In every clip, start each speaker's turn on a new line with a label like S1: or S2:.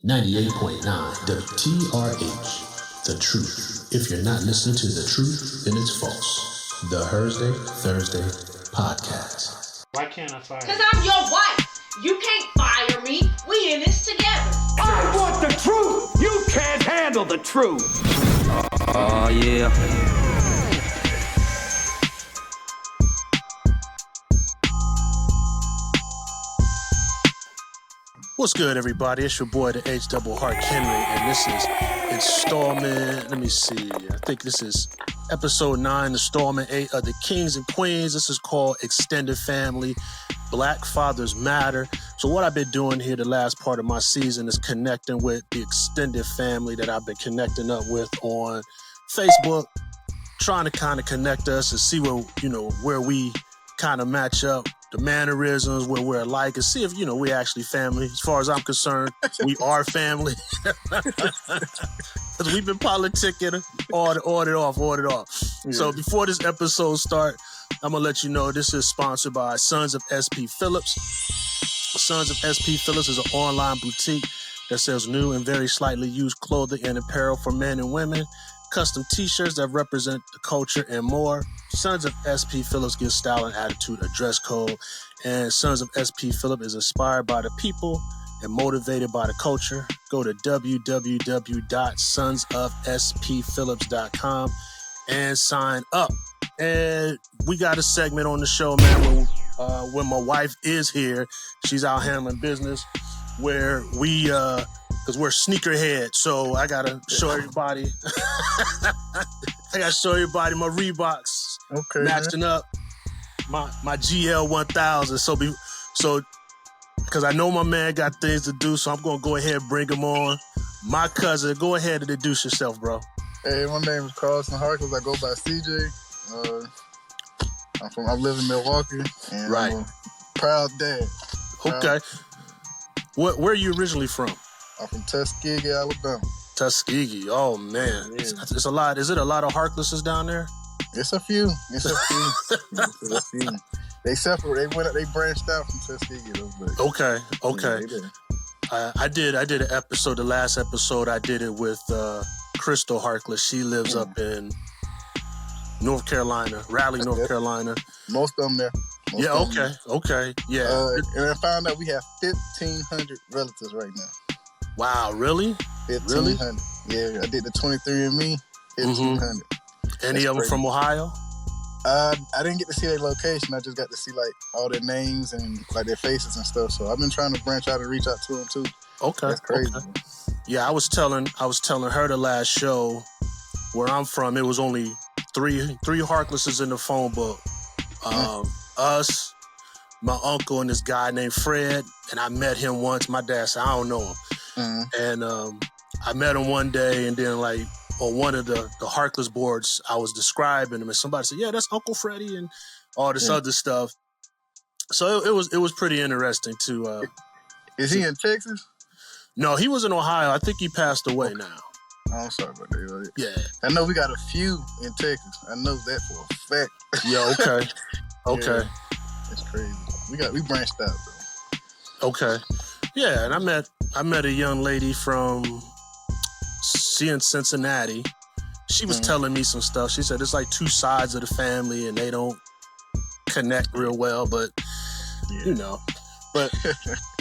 S1: 98.9 WTRH, The Truth. If you're not listening to The Truth, then it's false. The Thursday Podcast.
S2: Why can't I fire you?
S3: Because I'm your wife. You can't fire me. We in this together.
S4: I want the truth. You can't handle the truth. Oh, yeah.
S5: What's good, everybody? It's your boy, the Hark Henry, and this is installment, let me see, I think this is episode 9, installment 8 of the Kings and Queens. This is called Extended Family, Black Fathers Matter. So what I've been doing here the last part of my season is connecting with the extended family that I've been connecting up with on Facebook, trying to kind of connect us and see where we kind of match up, the mannerisms, where we're alike, and see if, we actually family. As far as I'm concerned, we are family. Because we've been politicking, ordered off. Yeah. So before this episode start, I'm going to let you know this is sponsored by Sons of SP Phillips. Sons of SP Phillips is an online boutique that sells new and very slightly used clothing and apparel for men and women, custom t-shirts that represent the culture, and more. Sons of SP Phillips gives style and attitude a dress code, and Sons of SP Phillips is inspired by the people and motivated by the culture. Go to www.sonsofspphillips.com and sign up. And we got a segment on the show, man, when my wife is here. She's out handling business, where we because we're sneakerhead, so I gotta show everybody. I gotta show everybody my Reeboks, matching up my GL 1000. So because I know my man got things to do, so I'm gonna go ahead and bring him on. My cousin, go ahead and introduce yourself, bro.
S6: Hey, my name is Carlton CJ Harkless. I go by CJ. I live in Milwaukee, and
S5: right.
S6: I'm a proud dad.
S5: Okay. Where are you originally from?
S6: I'm from Tuskegee, Alabama.
S5: Tuskegee. Oh man, yeah. It's a lot. Is it a lot of Harklesses down there?
S6: It's a few. They separate. They branched out from Tuskegee.
S5: Okay.
S6: Yeah,
S5: I did an episode. The last episode I did it with Crystal Harkless. She lives up in North Carolina, Raleigh, North Carolina.
S6: Most of them there.
S5: Okay. Yeah.
S6: And I found out we have 1,500 relatives right now.
S5: Wow, really?
S6: 1,500. Really? Yeah, I did the 23andMe. 1,500.
S5: Any of them from Ohio?
S6: I didn't get to see their location. I just got to see all their names and their faces and stuff. So I've been trying to branch out and reach out to them too.
S5: Okay.
S6: That's crazy.
S5: Okay. Yeah, I was telling her the last show where I'm from. It was only three Harklesses in the phone book. Us, my uncle, and this guy named Fred. And I met him once. My dad said, I don't know him. Mm-hmm. And I met him one day, and then on one of the Harkless boards, I was describing him, and somebody said, "Yeah, that's Uncle Freddie," and all this other stuff. So it was pretty interesting to.
S6: Is he in Texas?
S5: No, he was in Ohio. I think he passed away now.
S6: Oh, I'm sorry about that.
S5: Yeah,
S6: I know we got a few in Texas. I know that for a fact.
S5: Yeah. Okay.
S6: Yeah, it's crazy. We branched out though.
S5: Okay. Yeah, and I met a young lady from Cincinnati. She was telling me some stuff. She said it's like two sides of the family and they don't connect real well, but But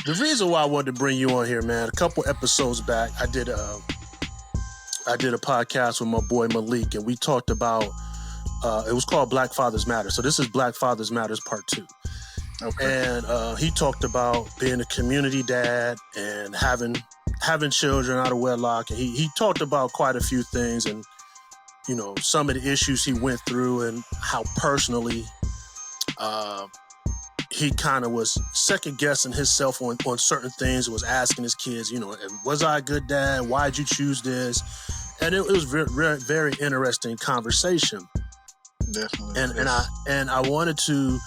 S5: the reason why I wanted to bring you on here, man, a couple episodes back, I did a podcast with my boy Malik, and we talked about it was called Black Fathers Matter. So this is Black Fathers Matters Part 2. Okay. And he talked about being a community dad and having children out of wedlock. And he talked about quite a few things and, some of the issues he went through and how personally he kind of was second-guessing himself on certain things, was asking his kids, was I a good dad? Why'd you choose this? And it was very, very interesting conversation.
S6: Definitely.
S5: And I wanted to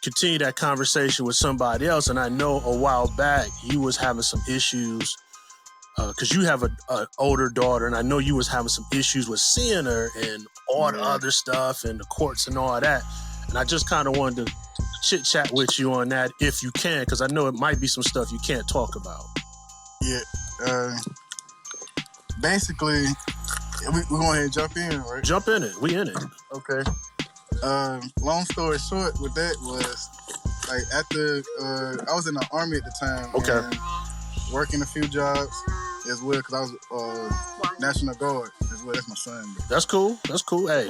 S5: continue that conversation with somebody else. And I know a while back you was having some issues because you have an older daughter, and I know you was having some issues with seeing her and all the other stuff and the courts and all that. And I just kind of wanted to chit-chat with you on that if you can, because I know it might be some stuff you can't talk about.
S6: Yeah, Basically, we're going ahead and jump in, right?
S5: Jump in it. We in it.
S6: Okay. Long story short with that was, like, after, I was in the Army at the time.
S5: Okay.
S6: And working a few jobs as well, because I was National Guard as well. That's my son.
S5: That's cool. That's cool. Hey.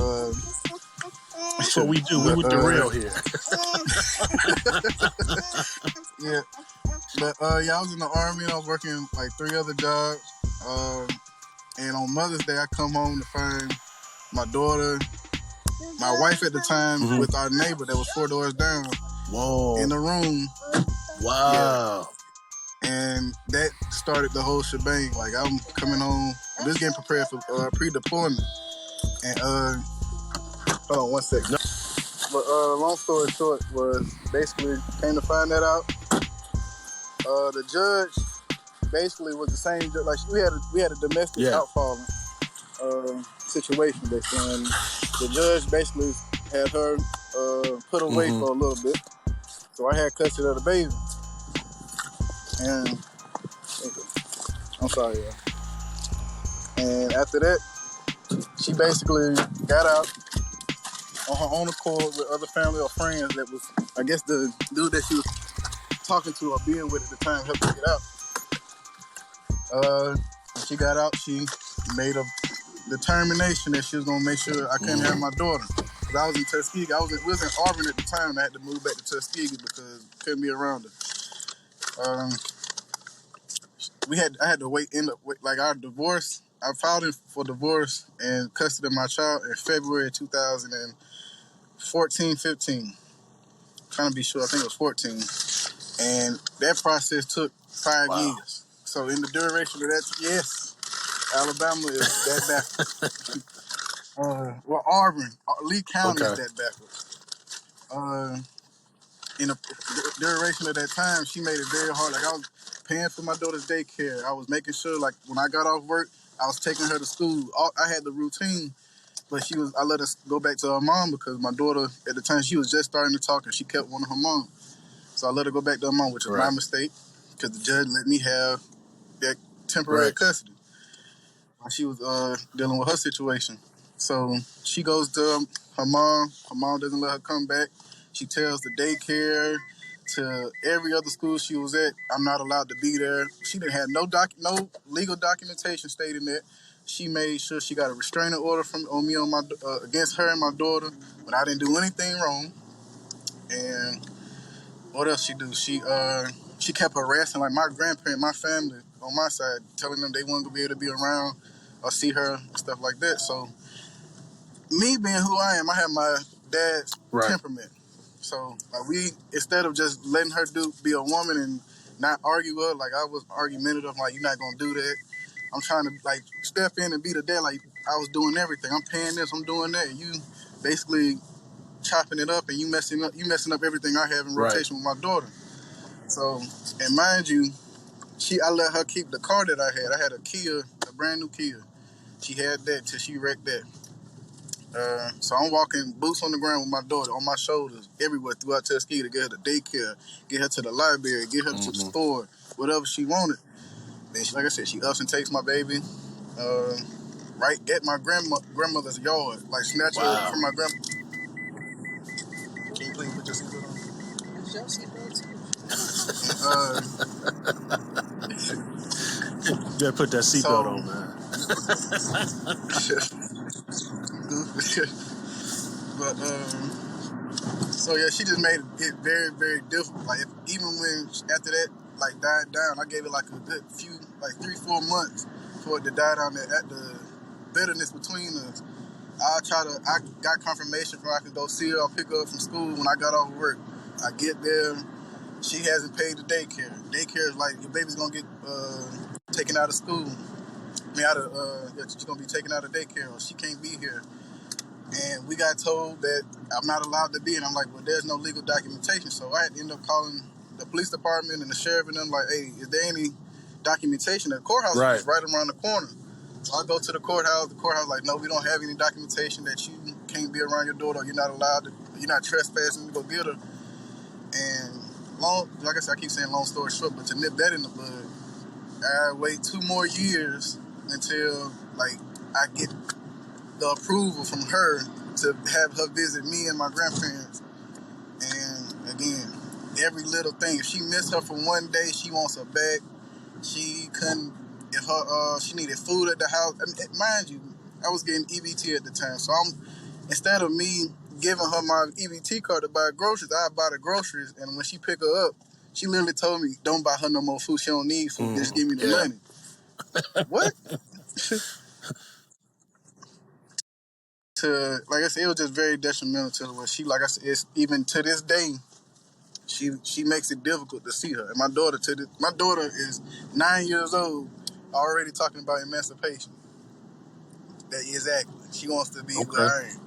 S5: That's what we do. We with the real here.
S6: Yeah. But, I was in the Army and I was working, like, 3 other jobs. And on Mother's Day, I come home to find my daughter, my wife at the time, with our neighbor that was 4 doors down.
S5: Whoa.
S6: In the room.
S5: Wow.
S6: Yeah. And that started the whole shebang. Like, I'm coming home, just getting prepared for pre-deployment. And, hold on 1 second. No. But long story short was basically came to find that out. The judge basically was the same. Like, we had a domestic outfalling situation basically, and the judge basically had her put away for a little bit. So I had custody of the baby, and I'm sorry, y'all. And after that, she basically got out on her own accord with other family or friends that was, I guess, the dude that she was talking to or being with at the time helped her get out. When she got out, she made a determination that she was gonna make sure I couldn't have my daughter. Cause I was in Tuskegee. We was in Auburn at the time. I had to move back to Tuskegee because I couldn't be around her. I had to end up with, like, our divorce. I filed for divorce and custody of my child in February of 2014, 15. Trying to be sure, I think it was 14. And that process took 5 years. So in the duration of that, yes, Alabama is that backwards. Auburn, Lee County is that backwards. In the duration of that time, she made it very hard. Like, I was paying for my daughter's daycare. I was making sure, like, when I got off work, I was taking her to school. I had the routine, but I let her go back to her mom because my daughter, at the time, she was just starting to talk and she kept wanting her mom. So I let her go back to her mom, which is my mistake, because the judge let me have that temporary custody while she was dealing with her situation. So she goes to her mom. Her mom doesn't let her come back. She tells the daycare, to every other school she was at, I'm not allowed to be there. She didn't have no legal documentation stating that. She made sure she got a restraining order on me against her and my daughter, but I didn't do anything wrong. And what else she do? She kept harassing, like, my grandparents, my family on my side, telling them they weren't gonna be able to be around or see her and stuff like that. So me being who I am, I have my dad's temperament. So, like, instead of just letting her be a woman and not argue with her, like, I was argumentative, like, you're not gonna do that. I'm trying to, like, step in and be the dad, like, I was doing everything. I'm paying this, I'm doing that. And you basically chopping it up and you messing up everything I have in rotation with my daughter. So, and mind you, I let her keep the car that I had. I had a Kia, a brand new Kia. She had that till she wrecked that. So I'm walking boots on the ground with my daughter on my shoulders everywhere throughout Tuskegee to get her to daycare, get her to the library, get her to the store, whatever she wanted. Then, like I said, she ups and takes my baby right at my grandmother's yard, like, snatch her from my grandma. Can you please put your seatbelt on? It's your seatbelt too.
S5: You better put that seatbelt on, man.
S6: But so yeah, she just made it very, very difficult. Like, even when after that, like, died down, I gave it like a good few, like 3-4 months for it to die down there. At the bitterness between us, I got confirmation for I could go see her or pick her up from school when I got off work. I get there, she hasn't paid the daycare. Daycare is like, your baby's gonna get taken out of school. She's gonna be taken out of daycare, or she can't be here. And we got told that I'm not allowed to be, and I'm like, well, there's no legal documentation. So I had to end up calling the police department and the sheriff, and I'm like, hey, is there any documentation? The courthouse is right around the corner. So I go to the courthouse. The courthouse like, no, we don't have any documentation that you can't be around your daughter. You're not allowed to. You're not trespassing to go get her. And like I said, I keep saying long story short, but to nip that in the bud, I wait 2 more years until like I get the approval from her to have her visit me and my grandparents. And again, every little thing. If she missed her for one day, she wants her back. She couldn't. If her she needed food at the house. I mean, mind you, I was getting EBT at the time, so instead of me giving her my EBT card to buy groceries, I buy the groceries, and when she pick her up, she literally told me, "Don't buy her no more food. She don't need food. Just give me the money." What? To like I said, it was just very detrimental to her. She, like I said, it's even to this day, she makes it difficult to see her. And my daughter is 9 years old, already talking about emancipation. That exactly. She wants to be where I am.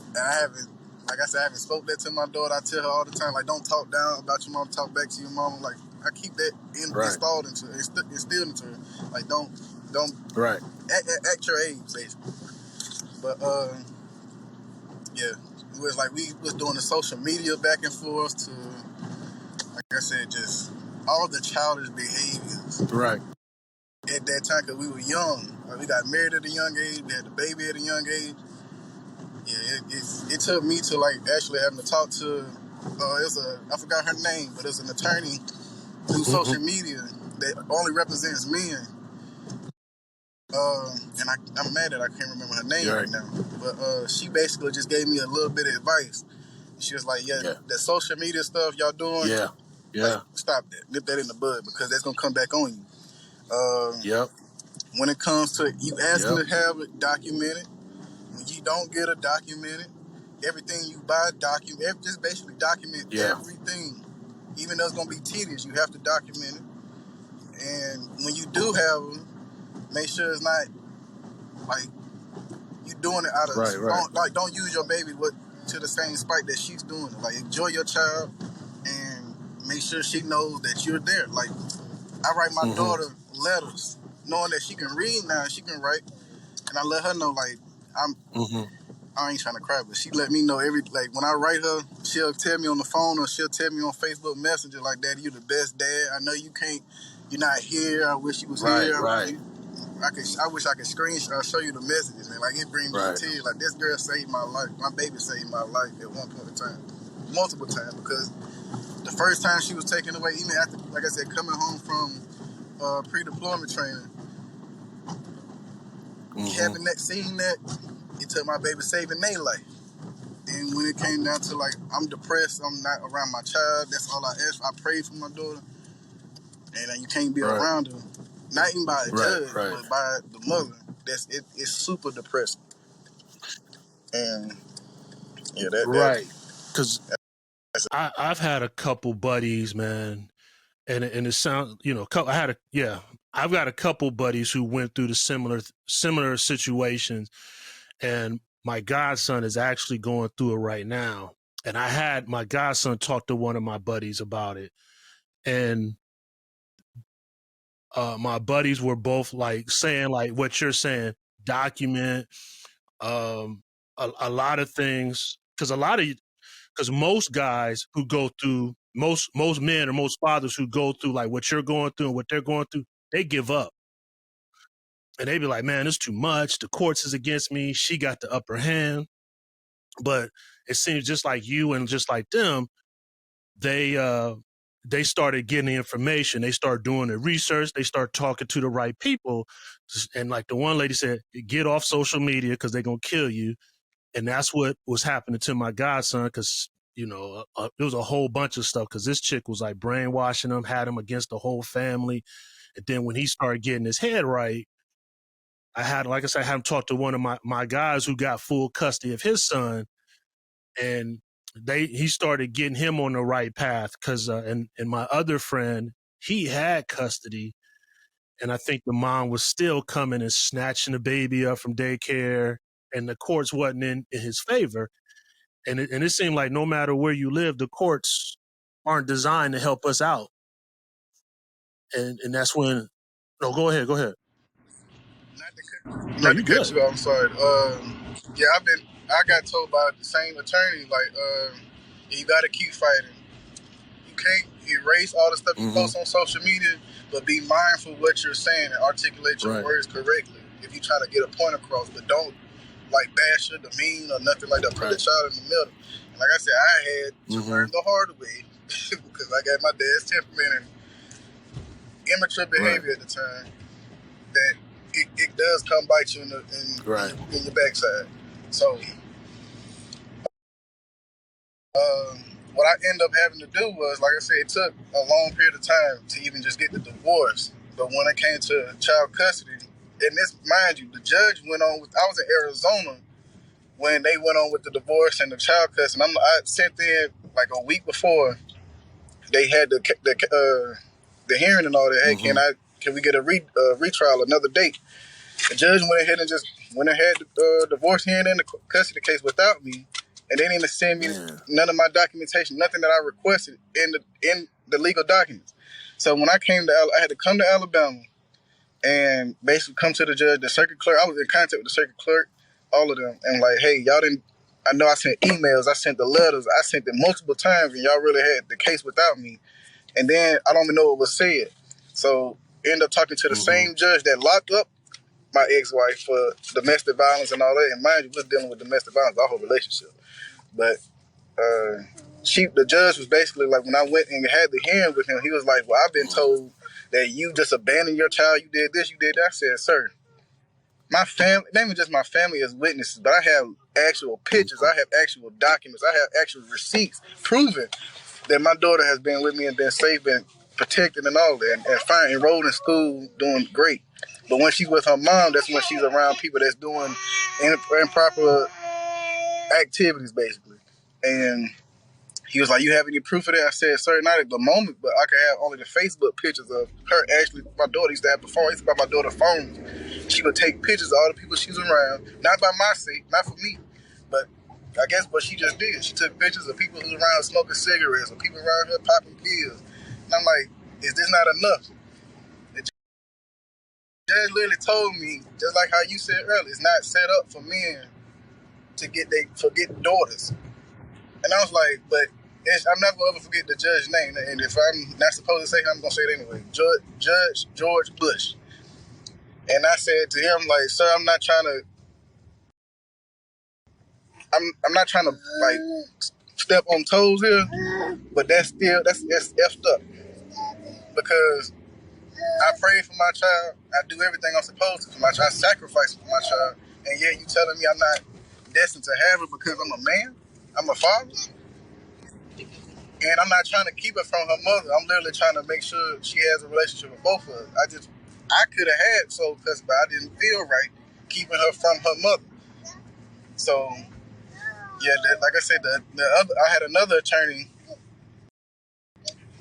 S6: And I haven't, like I said, I haven't spoke that to my daughter. I tell her all the time, like, don't talk down about your mom, talk back to your mom. Like, I keep that installed into her, instilled into her. Like, don't act your age, basically. But yeah, it was like we was doing the social media back and forth to, like I said, just all the childish behaviors.
S5: Right.
S6: At that time, because we were young. Like, we got married at a young age. We had the baby at a young age. Yeah, it took me to like actually having to talk to. I forgot her name, but it's an attorney through social media that only represents men. And I'm mad that I can't remember her name right now. But she basically just gave me a little bit of advice. She was like, the social media stuff y'all doing, like, stop that. Nip that in the bud, because that's going to come back on you. When it comes to you asking to have it documented, when you don't get it documented, everything you buy, just basically document everything. Even though it's going to be tedious, you have to document it. And when you do have them, make sure it's not like you doing it out of don't use your baby to the same spite that she's doing it. Like, enjoy your child and make sure she knows that you're there. Like, I write my daughter letters knowing that she can read now, she can write, and I let her know, like, I ain't trying to cry, but she let me know like, when I write her, she'll tell me on the phone or she'll tell me on Facebook Messenger, like, Daddy, you're the best dad. I know you can't, you're not here. I wish you was here. I wish I could show you the messages, and like, it brings me to tears. Like, this girl saved my life. My baby saved my life at one point in time, multiple times, because the first time she was taken away, even after, like I said, coming home from pre-deployment training, having that, seeing that, it took my baby saving their life. And when it came down to, like, I'm depressed, I'm not around my child, that's all I ask for. I prayed for my daughter, and you can't be around her. Not even by a judge, but by the mother. It's super depressing. And yeah,
S5: because I've had a couple buddies, man, and it sounds, I've got a couple buddies who went through the similar situations, and my godson is actually going through it right now. And I had my godson talk to one of my buddies about it, and my buddies were both like saying, like what you're saying, document a lot of things, because most guys who go through, most men or most fathers who go through like what you're going through and what they're going through, they give up. And they be like, man, it's too much. The courts is against me. She got the upper hand. But it seems just like you and just like them, they started getting the information. They start doing the research. They start talking to the right people. And like the one lady said, get off social media because they're going to kill you. And that's what was happening to my godson, because, it was a whole bunch of stuff, because this chick was like brainwashing him, had him against the whole family. And then when he started getting his head right, I had him talk to one of my guys who got full custody of his son. And he started getting him on the right path, because and my other friend, he had custody, and I think the mom was still coming and snatching the baby up from daycare, and the courts wasn't in his favor, and it seemed like no matter where you live, the courts aren't designed to help us out, and that's when. No, go ahead.
S6: Not to cut you off, I'm sorry. I got told by the same attorney, like, you got to keep fighting. You can't erase all the stuff you post on social media, but be mindful of what you're saying and articulate your words correctly if you try to get a point across, but don't like bash or demean or nothing like that. Put the child in the middle. And like I said, I had to learn the hard way because I got my dad's temperament and immature behavior at the time, that it does come bite you in your backside. So what I ended up having to do was, like I said, it took a long period of time to even just get the divorce. But when it came to child custody, and this, mind you, the judge went on with, I was in Arizona when they went on with the divorce and the child custody. I sent in like a week before they had the hearing and all that. Hey, can we get a retrial, another date? The judge went ahead and just went ahead the divorce hearing and the custody case without me, and they didn't even send me none of my documentation, nothing that I requested in the legal documents. So when I had to come to Alabama and basically come to the judge, the circuit clerk. I was in contact with the circuit clerk, all of them, and like, hey, y'all didn't. I know I sent emails, I sent the letters, I sent them multiple times, and y'all really had the case without me. And then I don't even know what was said. So end up talking to the same judge that locked up my ex-wife for domestic violence and all that. And mind you, we're dealing with domestic violence, our whole relationship. But the judge was basically like, when I went and had the hearing with him, he was like, well, I've been told that you just abandoned your child, you did this, you did that. I said, sir, my family, not even just my family as witnesses, but I have actual pictures, I have actual documents, I have actual receipts proving that my daughter has been with me and been safe, been protected and all that, and fine, enrolled in school, doing great. But when she's with her mom, that's when she's around people that's doing improper activities, basically. And he was like, you have any proof of that? I said, sir, not at the moment, but I can have only the Facebook pictures of her. Actually, my daughter used to have the phone. I used to buy my daughter phones. She would take pictures of all the people she's around, not by my sake, not for me, but I guess what she just did. She took pictures of people who's around smoking cigarettes or people around her popping pills. And I'm like, is this not enough? The judge literally told me, just like how you said earlier, it's not set up for men to get daughters. And I was like, but I'm never ever forget the judge's name. And if I'm not supposed to say it, I'm going to say it anyway. Judge George Bush. And I said to him, like, sir, I'm not trying to like step on toes here, but that's effed up. Because I prayed for my child. I do everything I'm supposed to for my child. I sacrifice for my child. And yet you telling me I'm not destined to have her because I'm a man? I'm a father? And I'm not trying to keep her from her mother. I'm literally trying to make sure she has a relationship with both of us. I could have had soul custody, but I didn't feel right keeping her from her mother. So, yeah, like I said, I had another attorney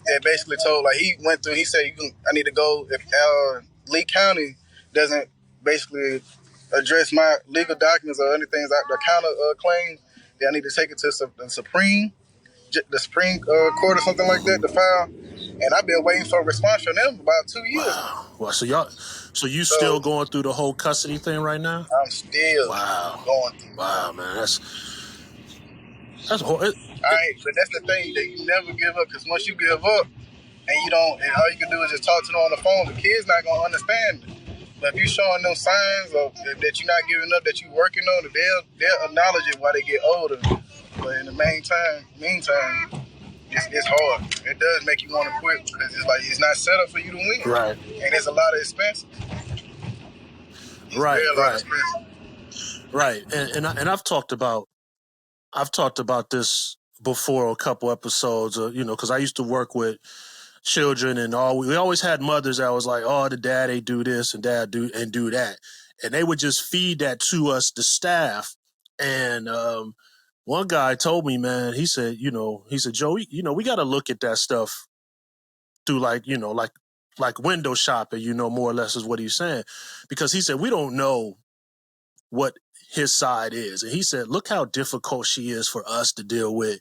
S6: that basically told, like, he said, I need to go, if Lee County doesn't basically address my legal documents or anything, the counter claims, then I need to take it to the Supreme Court or something like that to file. And I've been waiting for a response from them about 2 years.
S5: Wow. So you still going through the whole custody thing right now?
S6: I'm still going through.
S5: Wow, man, that's horrible.
S6: But that's the thing, that you never give up, because once you give up and all you can do is just talk to them on the phone, the kid's not gonna understand it. But if you're showing them signs of that you're not giving up, that you're working on it, they'll acknowledge it while they get older. But in the meantime, it's hard. It does make you want to quit, because it's like it's not set up for you to win.
S5: Right.
S6: And it's a lot of expenses.
S5: Right. And I've talked about this before, a couple episodes, because I used to work with children, and we always had mothers that was like, oh, the dad, they do this and dad do that. And they would just feed that to us, the staff. And one guy told me, man, he said, Joe, we got to look at that stuff through like window shopping, more or less is what he's saying. Because he said, we don't know what his side is. And he said, look how difficult she is for us to deal with.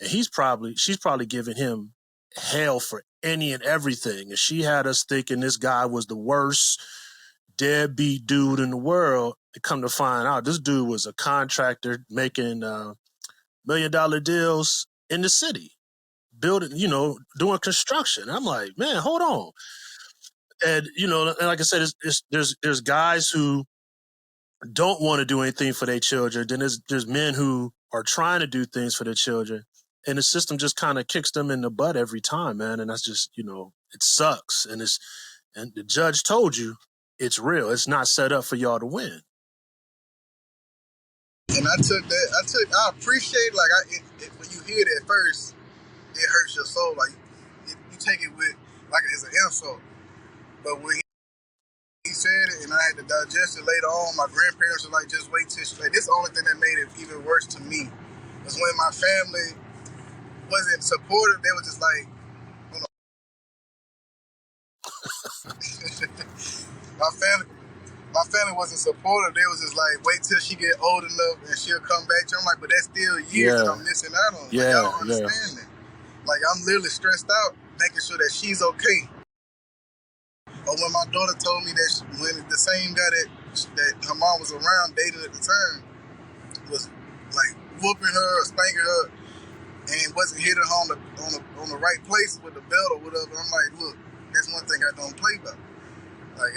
S5: And she's probably giving him hell for any and everything. And she had us thinking this guy was the worst deadbeat dude in the world. To come to find out, this dude was a contractor making $1 million deals in the city, building, doing construction. I'm like, man, hold on. And and like I said, there's guys who don't want to do anything for their children. Then there's men who are trying to do things for their children, and the system just kind of kicks them in the butt every time, man. And that's just it sucks. And the judge told you it's real. It's not set up for y'all to win.
S6: And I appreciate, when you hear it at first, it hurts your soul. Like, you take it with, like, as an insult. But when he said it and I had to digest it later on, my grandparents were like, just wait till like, this is the only thing that made it even worse to me. Was when my family wasn't supportive, they were just like, my family wasn't supportive. They was just like, wait till she get old enough and she'll come back to you. I'm like, but that's still years that I'm missing out on. Like, I don't understand that. Like, I'm literally stressed out making sure that she's okay. But when my daughter told me that when the same guy that her mom was around dating at the time was like whooping her or spanking her and wasn't hitting her on the right place with the belt or whatever, I'm like, look, that's one thing I don't play by. Like,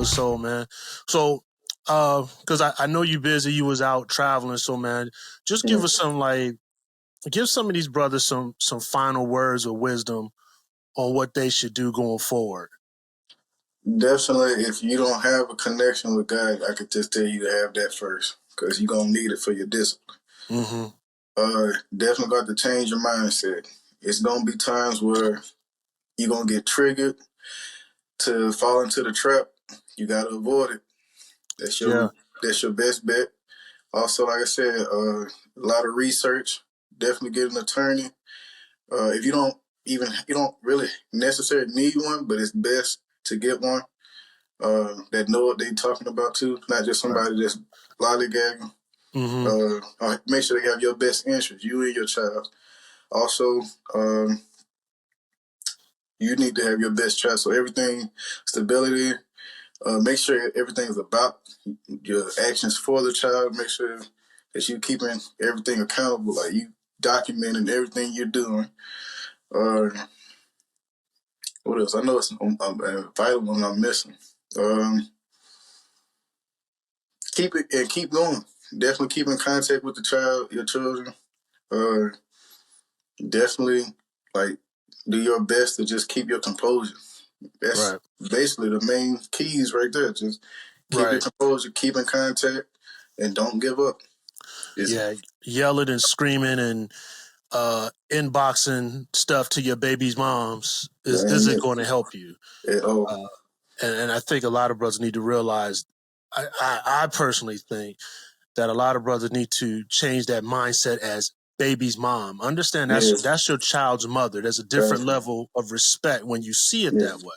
S5: So, man, because I know you busy, you was out traveling, so man, just give us give some of these brothers some final words of wisdom on what they should do going forward.
S6: Definitely, if you don't have a connection with God, I could just tell you to have that first, because you're gonna need it for your discipline.
S5: Mm-hmm.
S6: Definitely got to change your mindset. It's gonna be times where you're gonna get triggered to fall into the trap. You gotta avoid it. That's your best bet. Also, like I said, a lot of research. Definitely get an attorney. If you don't really necessarily need one, but it's best to get one that know what they're talking about too, not just somebody that's lollygagging.
S5: Mm-hmm.
S6: Make sure they have your best interest, you and your child. Also, you need to have your best child. So everything, stability. Make sure everything is about your actions for the child. Make sure that you keeping everything accountable, like you documenting everything you're doing. What else? I know it's vital when I'm missing. Keep going. Definitely keep in contact with your children. Definitely, like, do your best to just keep your composure. That's basically the main keys right there. Just keep your composure, keep in contact, and don't give up.
S5: Yelling and screaming and inboxing stuff to your baby's moms isn't going to help you
S6: at all.
S5: And I think a lot of brothers need to realize, I personally think that a lot of brothers need to change that mindset as baby's mom. Understand that's your child's mother. There's a different level of respect when you see it that way.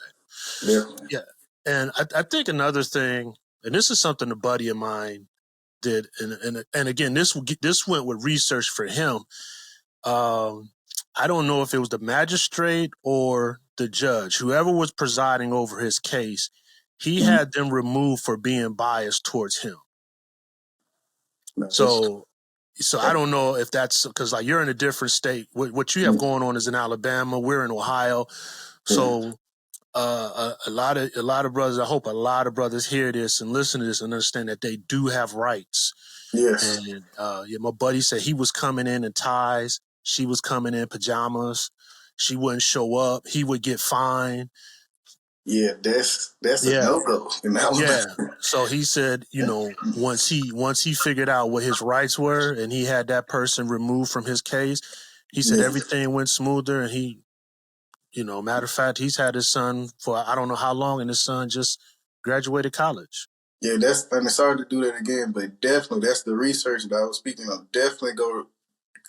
S6: Definitely.
S5: Yeah. And I think another thing, and this is something a buddy of mine did, and again, this went with research for him. I don't know if it was the magistrate or the judge, whoever was presiding over his case, he had them removed for being biased towards him. So I don't know if that's because, like, you're in a different state. What you have going on is in Alabama. We're in Ohio. So a lot of brothers, I hope a lot of brothers hear this and listen to this and understand that they do have rights.
S6: Yes.
S5: And my buddy said he was coming in ties. She was coming in pajamas. She wouldn't show up. He would get fined.
S6: Yeah, that's a no-go.
S5: Yeah. So he said, once he figured out what his rights were and he had that person removed from his case, he said everything went smoother. And he, matter of fact, he's had his son for I don't know how long, and his son just graduated college.
S6: Yeah, I'm sorry to do that again, but definitely that's the research that I was speaking of. Definitely go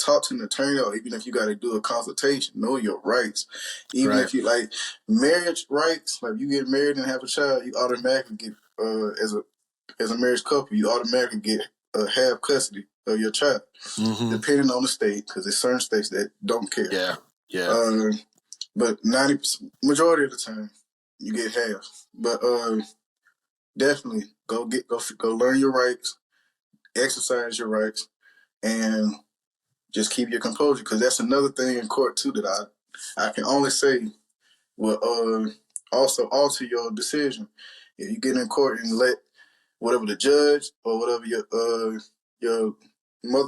S6: talk to an attorney, or even if you got to do a consultation, know your rights. Even if you like marriage rights, like you get married and have a child, you automatically get as a marriage couple, you automatically get half custody of your child, depending on the state, because there's certain states that don't care.
S5: Yeah.
S6: But 90%, majority of the time, you get half. But definitely go learn your rights, exercise your rights, and just keep your composure. Because that's another thing in court too that I can only say will also alter your decision. If you get in court and let whatever the judge or whatever your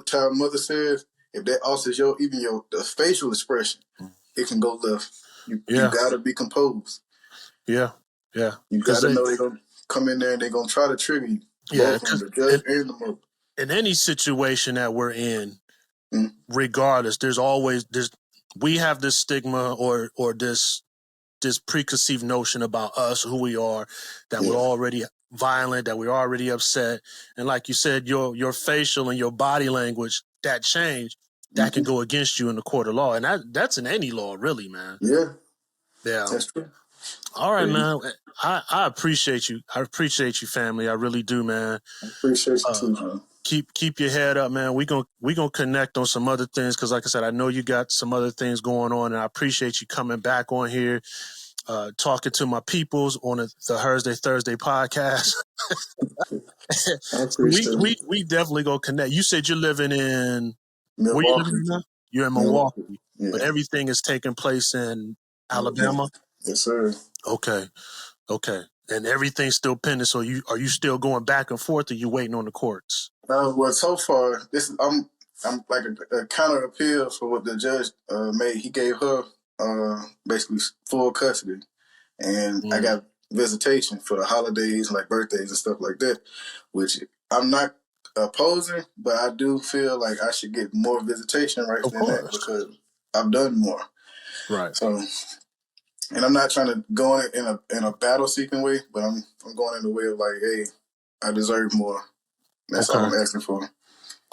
S6: child mother says, if that alters the facial expression, it can go left. You gotta be composed.
S5: Yeah.
S6: You gotta know they're gonna come in there and they're gonna try to trigger you.
S5: Yeah,
S6: both from the judge and the mother.
S5: In any situation that we're in, regardless, we have this stigma or this preconceived notion about us, who we are, that we're already violent, that we're already upset. And like you said, your facial and your body language, that change, that can go against you in the court of law. And that's in any law, really, man.
S6: Yeah. That's true.
S5: All right, man. I appreciate you. I appreciate you, family. I really do, man.
S6: I appreciate you too, man.
S5: Keep your head up, man. We gonna connect on some other things because, like I said, I know you got some other things going on, and I appreciate you coming back on here, talking to my peoples on the Thursday podcast.
S6: I appreciate
S5: we definitely gonna connect. You said you're living in
S6: Milwaukee.
S5: Where you living now? You're in Milwaukee,
S6: yeah.
S5: But everything is taking place in Alabama.
S6: Yes, sir.
S5: Okay. And everything's still pending. So are you still going back and forth, or you waiting on the courts?
S6: Well, so far, I'm like a counter appeal for what the judge made. He gave her basically full custody, and I got visitation for the holidays, like birthdays and stuff like that, which I'm not opposing, but I do feel like I should get more visitation rights than that because I've done more.
S5: Right.
S6: So, and I'm not trying to go in a battle seeking way, but I'm going in the way of like, hey, I deserve more. That's all I'm asking for.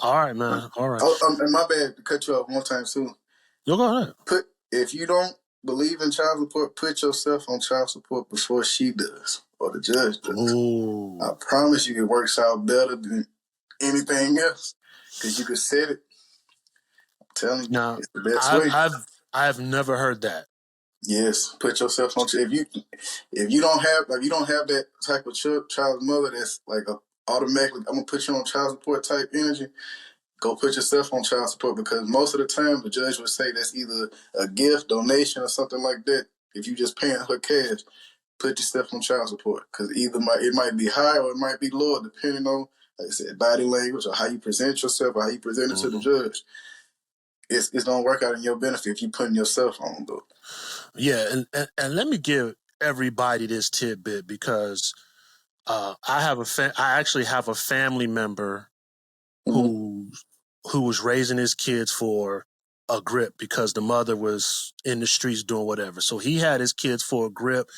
S5: All right, man. All right.
S6: And my bad to cut you off one time too.
S5: Go ahead.
S6: If you don't believe in child support, put yourself on child support before she does or the judge does.
S5: Ooh.
S6: I promise you it works out better than anything else because you can set it. I'm telling you, it's the best way.
S5: I've never heard that.
S6: Yes, put yourself on. If you don't have that type of child's mother that's like automatically, I'm gonna put you on child support type energy. Go put yourself on child support because most of the time the judge would say that's either a gift, donation, or something like that. If you just paying her cash, put yourself on child support because it might be high or it might be lower depending on, like I said, body language or how you present yourself or how you present it to the judge. It's gonna work out in your benefit if you putting yourself on though.
S5: Yeah, and let me give everybody this tidbit because I actually have a family member who was raising his kids for a grip because the mother was in the streets doing whatever. So he had his kids for a grip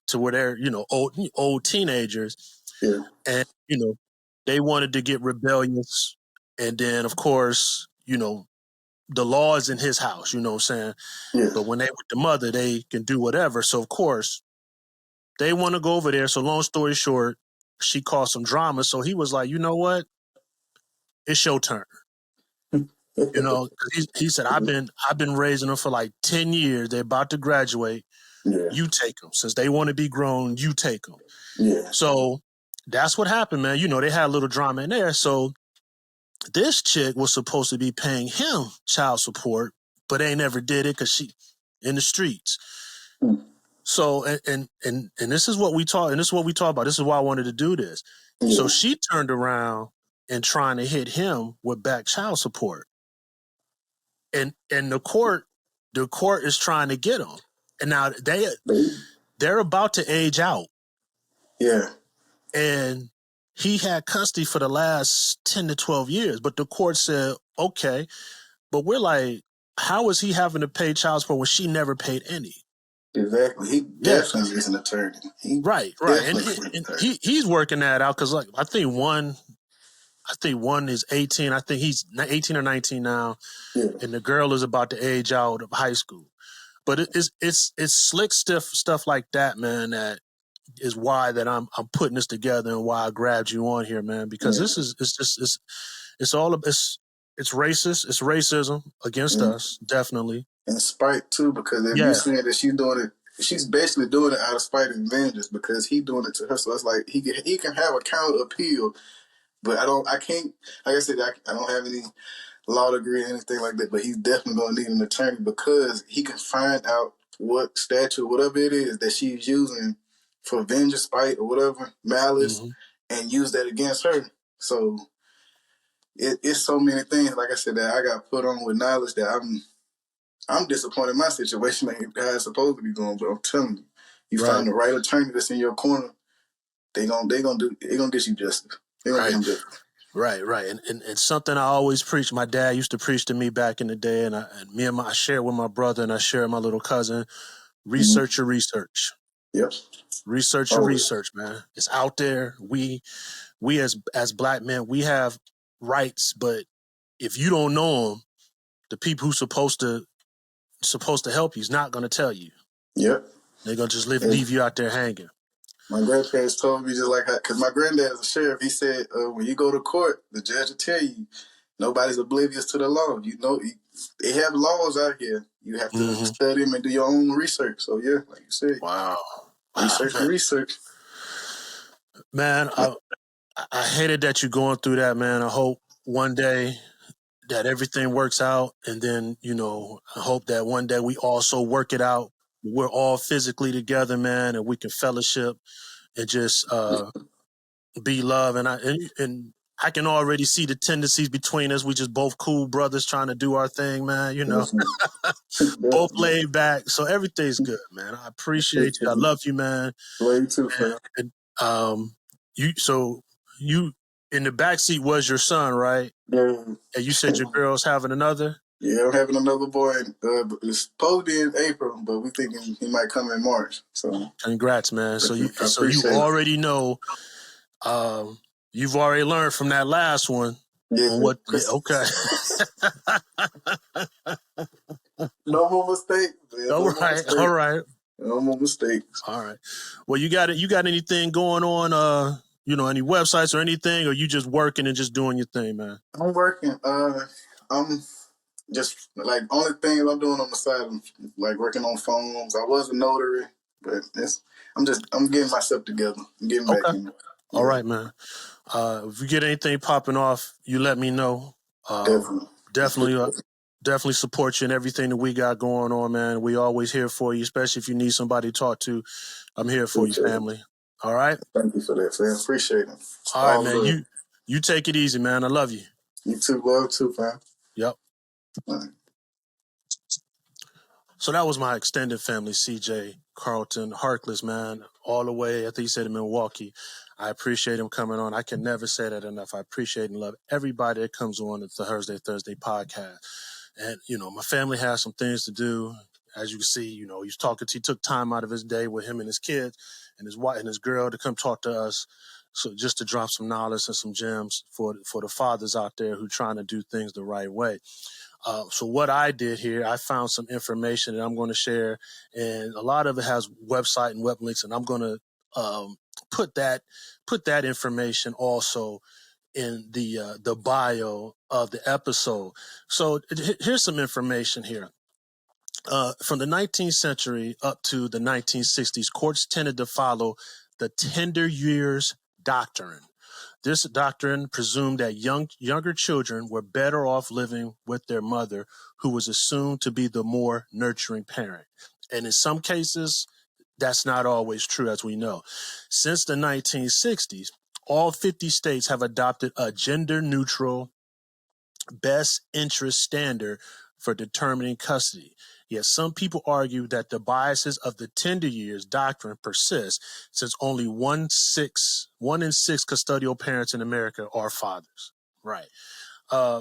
S5: to where they're, old teenagers.
S6: Yeah.
S5: And, they wanted to get rebellious. And then, of course, the law is in his house, you know what I'm saying?
S6: Yeah.
S5: But when they with the mother, they can do whatever. So, of course, they want to go over there. So long story short, she caused some drama. So he was like, you know what? It's your turn. Cause he said, I've been raising them for like 10 years. They're about to graduate.
S6: Yeah.
S5: You take them. Since they want to be grown, you take them.
S6: Yeah.
S5: So that's what happened, man. They had a little drama in there. So this chick was supposed to be paying him child support, but they never did it because she in the streets. So, and this is what we talk, and this is what we talk about. This is why I wanted to do this. Yeah. So she turned around and trying to hit him with back child support. And the court is trying to get him. And now they're about to age out.
S6: Yeah.
S5: And he had custody for the last 10 to 12 years. But the court said, okay. But we're like, how is he having to pay child support when she never paid any?
S6: Exactly. He definitely is an attorney.
S5: Right. And he's working that out because like I think one is 18. I think he's 18 or 19 now. Yeah. And the girl is about to age out of high school. But it's slick stuff like that, man, that is why that I'm putting this together and why I grabbed you on here, man, because this is it's racist. It's racism against us, definitely.
S6: And spite too, because if you
S5: Yeah.
S6: saying that she's basically doing it out of spite and vengeance because he doing it to her. So it's like he can have a counter appeal, but I can't, like I said, I don't have any law degree or anything like that, but he's definitely going to need an attorney because he can find out what statute, whatever it is that she's using for vengeance, spite, or whatever, malice, and use that against her. So it's so many things, like I said, that I got put on with knowledge that I'm disappointed in my situation ain't how it's supposed to be going, but I'm telling you, you find the right attorney that's in your corner, they gonna get you justice. They gonna get him justice.
S5: Right. And something I always preach, my dad used to preach to me back in the day, and I share with my brother and I share with my little cousin, research your research.
S6: Yep.
S5: Research your research, man. It's out there. We as black men, we have rights, but if you don't know them, the people who's supposed to help you is not going to tell you.
S6: Yep.
S5: They're going to just leave you out there hanging.
S6: My grandparents told me just like that, because my granddad is a sheriff. He said, when you go to court, the judge will tell you, nobody's oblivious to the law. You know, they have laws out here. You have to study them and do your own research. So, yeah, like you said.
S5: Wow.
S6: Research.
S5: Man, I hated that you're going through that, man. I hope one day that everything works out. And then, I hope that one day we also work it out. We're all physically together, man, and we can fellowship and just be love. And I can already see the tendencies between us. We just both cool brothers trying to do our thing, man. Both laid back. So everything's good, man. I appreciate you. I love you, man.
S6: Love you too, fam.
S5: And you in the backseat was your son, right?
S6: Yeah.
S5: And you said your girl's having another?
S6: Yeah, I'm having another boy. It's supposed to be in April, but we're thinking he might come in March. So
S5: congrats, man. So you already know. You've already learned from that last one.
S6: Yeah.
S5: Okay.
S6: No more mistakes, man.
S5: All right.
S6: No more mistakes.
S5: All right. Well, you got anything going on? Any websites or anything, or you just working and just doing your thing, man?
S6: I'm working. I'm just like only thing I'm doing on the side. I'm like working on phones. I was a notary, but I'm getting myself together. I'm getting back in.
S5: Yeah. All right, man. If you get anything popping off, you let me know. Definitely support you in everything that we got going on, man. We always here for you, especially if you need somebody to talk to. I'm here for you, family. All right?
S6: Thank you for that, fam. Appreciate it.
S5: All right, man. You take it easy, man. I love you.
S6: You too. Love too, fam.
S5: Yep.
S6: All right.
S5: So that was my extended family, CJ Carlton Harkless, man, all the way, I think he said in Milwaukee. I appreciate him coming on. I can never say that enough. I appreciate and love everybody that comes on the Thursday podcast. And, my family has some things to do. As you can see, he took time out of his day with him and his kids and his wife and his girl to come talk to us. So just to drop some knowledge and some gems for the fathers out there who trying to do things the right way. So what I did here, I found some information that I'm going to share, and a lot of it has website and web links, and I'm going to put that information also in the bio of the episode. So here's some information here. From the 19th century up to the 1960s, courts tended to follow the Tender Years Doctrine. This doctrine presumed that younger children were better off living with their mother, who was assumed to be the more nurturing parent. And in some cases, that's not always true, as we know. Since the 1960s, all 50 states have adopted a gender-neutral best interest standard for determining custody. Yet some people argue that the biases of the Tender Years Doctrine persist, since only 1 in 6 custodial parents in America are fathers. Right. I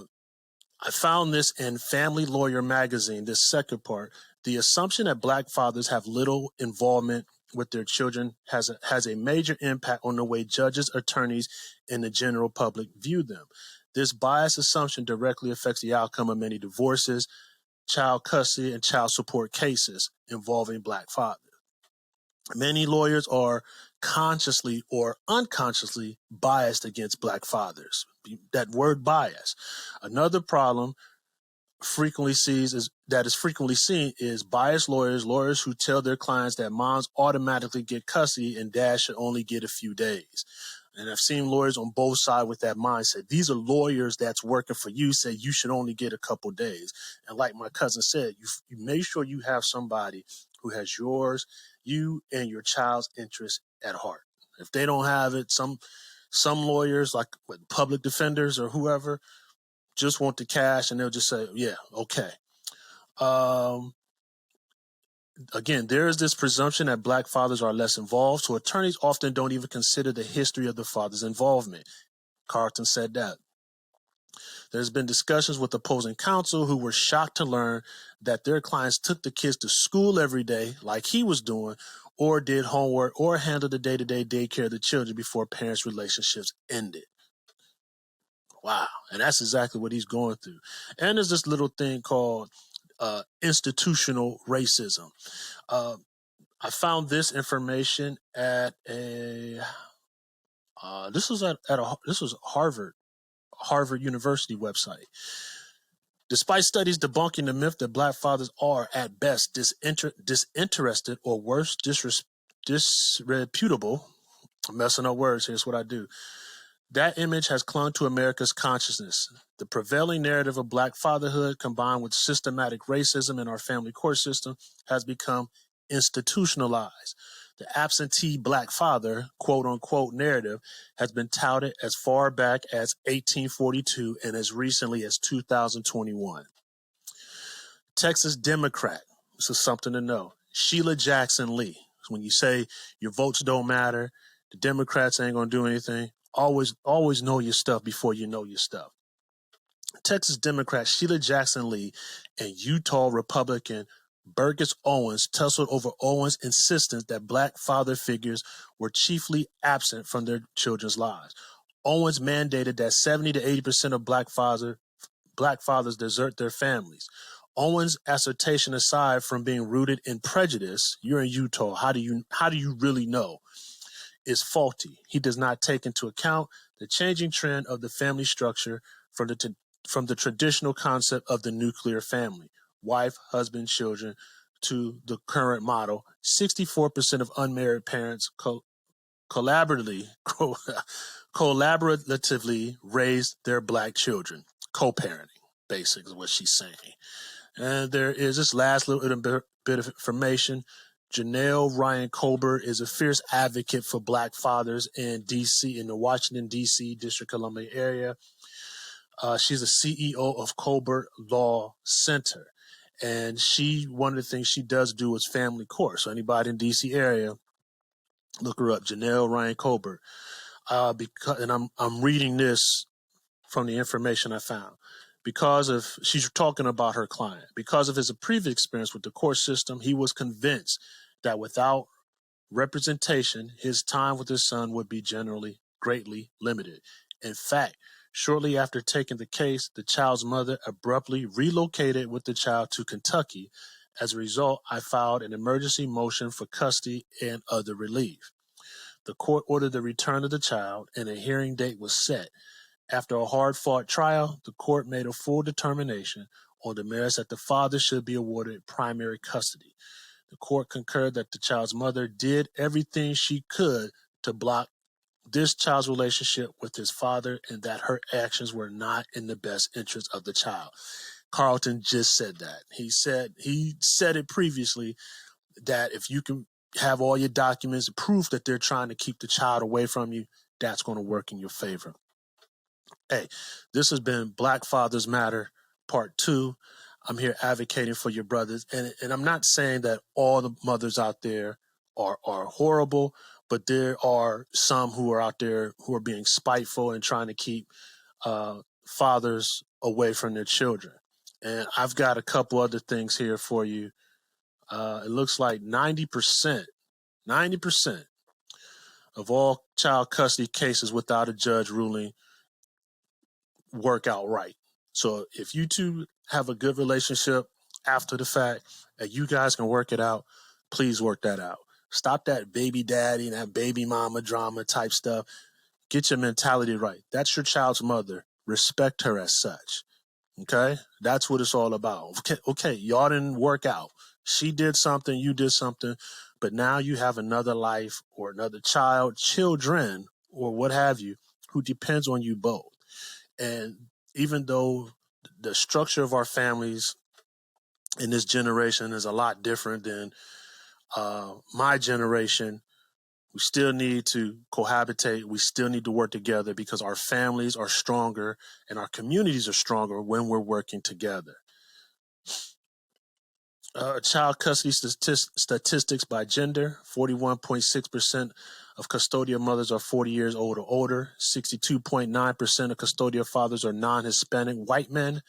S5: found this in Family Lawyer magazine, this second part. The assumption that Black fathers have little involvement with their children has a major impact on the way judges, attorneys, and the general public view them. This biased assumption directly affects the outcome of many divorces, child custody, and child support cases involving Black fathers. Many lawyers are consciously or unconsciously biased against Black fathers. That word bias. Another problem is frequently seen is biased lawyers who tell their clients that moms automatically get custody and dad should only get a few days. And I've seen lawyers on both sides with that mindset. These are lawyers that's working for you, say you should only get a couple days. And like my cousin said, you make sure you have somebody who has you and your child's interest at heart. If they don't have it, some lawyers, like public defenders or whoever, just want the cash and they'll just say, yeah, okay. Again, there is this presumption that black fathers are less involved, so attorneys often don't even consider the history of the father's involvement. Carlton said that. There's been discussions with opposing counsel who were shocked to learn that their clients took the kids to school every day like he was doing, or did homework or handled the day-to-day daycare of the children before parents' relationships ended. Wow. And that's exactly what he's going through. And there's this little thing called institutional racism. I found this information at this was Harvard University website. Despite studies debunking the myth that black fathers are at best disinterested or worse, disreputable, I'm messing up words, here's what I do. That image has clung to America's consciousness. The prevailing narrative of black fatherhood, combined with systematic racism in our family court system, has become institutionalized. The absentee black father, quote unquote, narrative has been touted as far back as 1842 and as recently as 2021. Texas Democrat, this is something to know, Sheila Jackson Lee. When you say your votes don't matter, the Democrats ain't going to do anything, always know your stuff before you know your stuff. Texas Democrat Sheila Jackson Lee and Utah Republican Burgess Owens tussled over Owens' insistence that black father figures were chiefly absent from their children's lives. Owens mandated that 70 to 80% of black fathers desert their families. Owens' assertion, aside from being rooted in prejudice, you're in Utah, how do you really know, is faulty. He does not take into account the changing trend of the family structure from the traditional concept of the nuclear family, wife, husband, children, to the current model. 64% of unmarried parents collaboratively raise their black children. Co-parenting, basically, is what she's saying. And there is this last little bit of information. Janelle Ryan Colbert is a fierce advocate for black fathers in D.C., in the Washington, D.C. District of Columbia area. She's a CEO of Colbert Law Center. And one of the things she does do is family court. So anybody in D.C. area, look her up, Janelle Ryan Colbert. And I'm reading this from the information I found. She's talking about her client. Because of his previous experience with the court system, he was convinced that without representation, his time with his son would be generally greatly limited. In fact, shortly after taking the case, the child's mother abruptly relocated with the child to Kentucky. As a result, I filed an emergency motion for custody and other relief. The court ordered the return of the child, and a hearing date was set. After a hard-fought trial, the court made a full determination on the merits that the father should be awarded primary custody. The court concurred that the child's mother did everything she could to block this child's relationship with his father and that her actions were not in the best interest of the child. Carlton just said that. He said it previously that if you can have all your documents, proof that they're trying to keep the child away from you, that's going to work in your favor. Hey, this has been Black Fathers Matter Part 2. I'm here advocating for your brothers. And I'm not saying that all the mothers out there are horrible, but there are some who are out there who are being spiteful and trying to keep fathers away from their children. And I've got a couple other things here for you. It looks like 90% of all child custody cases without a judge ruling work out right. So if you two have a good relationship after the fact and you guys can work it out, please work that out. Stop that baby daddy and that baby mama drama type stuff. Get your mentality right. That's your child's mother. Respect her as such. Okay? That's what it's all about. Okay, y'all didn't work out. She did something, you did something, but now you have another life or another child, children, or what have you, who depends on you both. And even though the structure of our families in this generation is a lot different than my generation, we still need to cohabitate. We still need to work together because our families are stronger and our communities are stronger when we're working together. Child custody statistics by gender: 41.6% of custodial mothers are 40 years old or older. 62.9% of custodial fathers are non-Hispanic white men.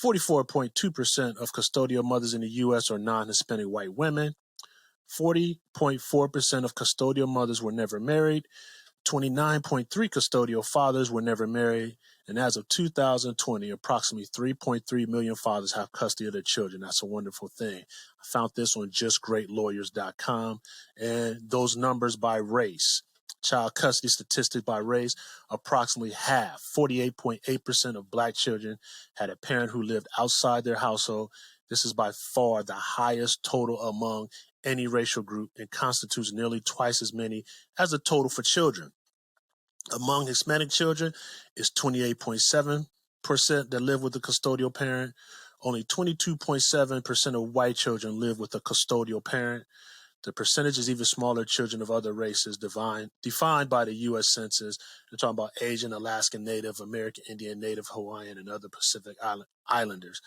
S5: 44.2% of custodial mothers in the U.S. are non-Hispanic white women. 40.4% of custodial mothers were never married. 29.3 custodial fathers were never married. And as of 2020, approximately 3.3 million fathers have custody of their children. That's a wonderful thing. I found this on justgreatlawyers.com. And those numbers by race, child custody statistics by race, approximately half, 48.8% of Black children had a parent who lived outside their household. This is by far the highest total among any racial group and constitutes nearly twice as many as the total for children. Among Hispanic children, it's 28.7% that live with a custodial parent. Only 22.7% of white children live with a custodial parent. The percentage is even smaller children of other races defined by the U.S. Census. They're talking about Asian, Alaskan, Native, American Indian, Native Hawaiian, and other Pacific Islanders.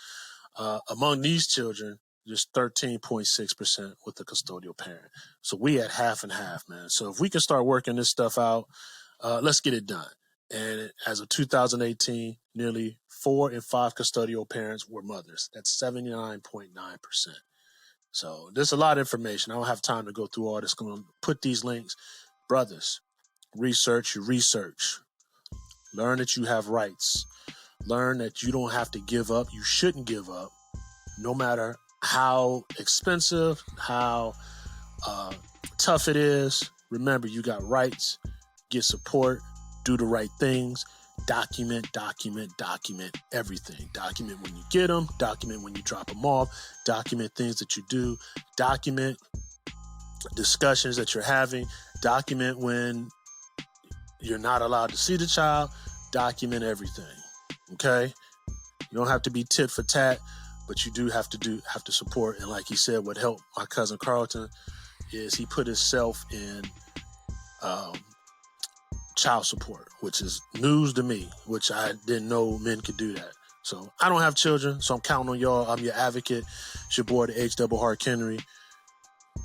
S5: Among these children, just 13.6% with a custodial parent. So we at half and half, man. So if we can start working this stuff out, let's get it done. And as of 2018, nearly 4 in 5 custodial parents were mothers. That's 79.9%. So there's a lot of information. I don't have time to go through all this. I'm going to put these links. Brothers, research your research. Learn that you have rights. Learn that you don't have to give up. You shouldn't give up, no matter how expensive, how tough it is. Remember, you got rights. Get support. Do the right things. Document everything. Document when you get them. Document when you drop them off. Document things that you do. Document discussions that you're having. Document when you're not allowed to see the child. Document everything. Okay? You don't have to be tit for tat, but you do have to support. And like he said, what helped my cousin Carlton is he put himself in child support, which is news to me, which I didn't know men could do that. So I don't have children, so I'm counting on y'all. I'm your advocate. It's your boy, the H. Hark Henry.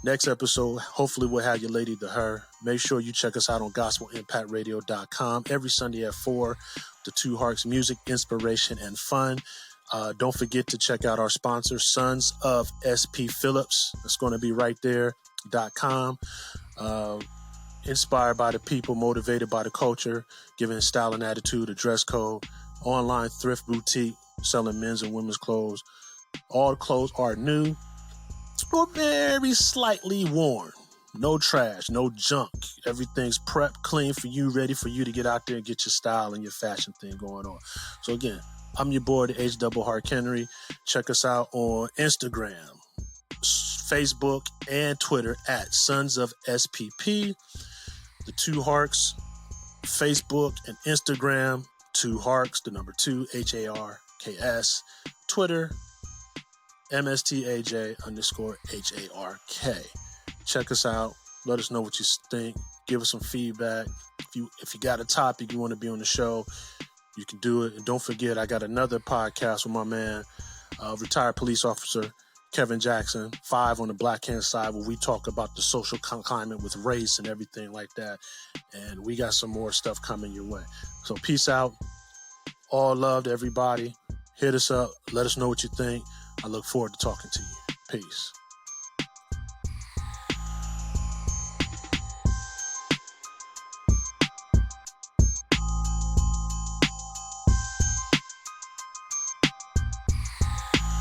S5: Next episode, hopefully we'll have your lady, the her. Make sure you check us out on gospelimpactradio.com every Sunday at 4. The Two Harks, music, inspiration, and fun. Don't forget to check out our sponsor, Sons of SP Phillips. That's going to be right there, .com. Inspired by the people, motivated by the culture, giving style and attitude, a dress code. Online thrift boutique, selling men's and women's clothes. All the clothes are new or very slightly worn. No trash, no junk. Everything's prepped, clean for you, ready for you to get out there and get your style and your fashion thing going on. So again, I'm your boy, the H. Hark Henry. Check us out on Instagram, Facebook, and Twitter at Sons of SPP. The Two Harks, Facebook and Instagram, Two Harks, the number 2, HARKS. Twitter, MSTAJ_HARK. Check us out. Let us know what you think. Give us some feedback. If you got a topic you want to be on the show, you can do it. And don't forget, I got another podcast with my man, retired police officer Kevin Jackson, 5 on the Black Hand Side, where we talk about the social climate with race and everything like that. And we got some more stuff coming your way. So peace out. All love to everybody. Hit us up. Let us know what you think. I look forward to talking to you. Peace.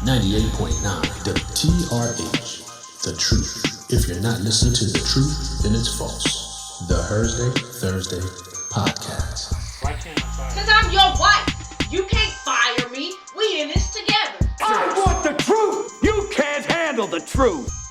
S1: .9 WTRH, the truth. If you're not listening to the truth, then it's false. The Thursday podcast.
S3: Because I'm your wife. You can't fire me. We in
S4: truth.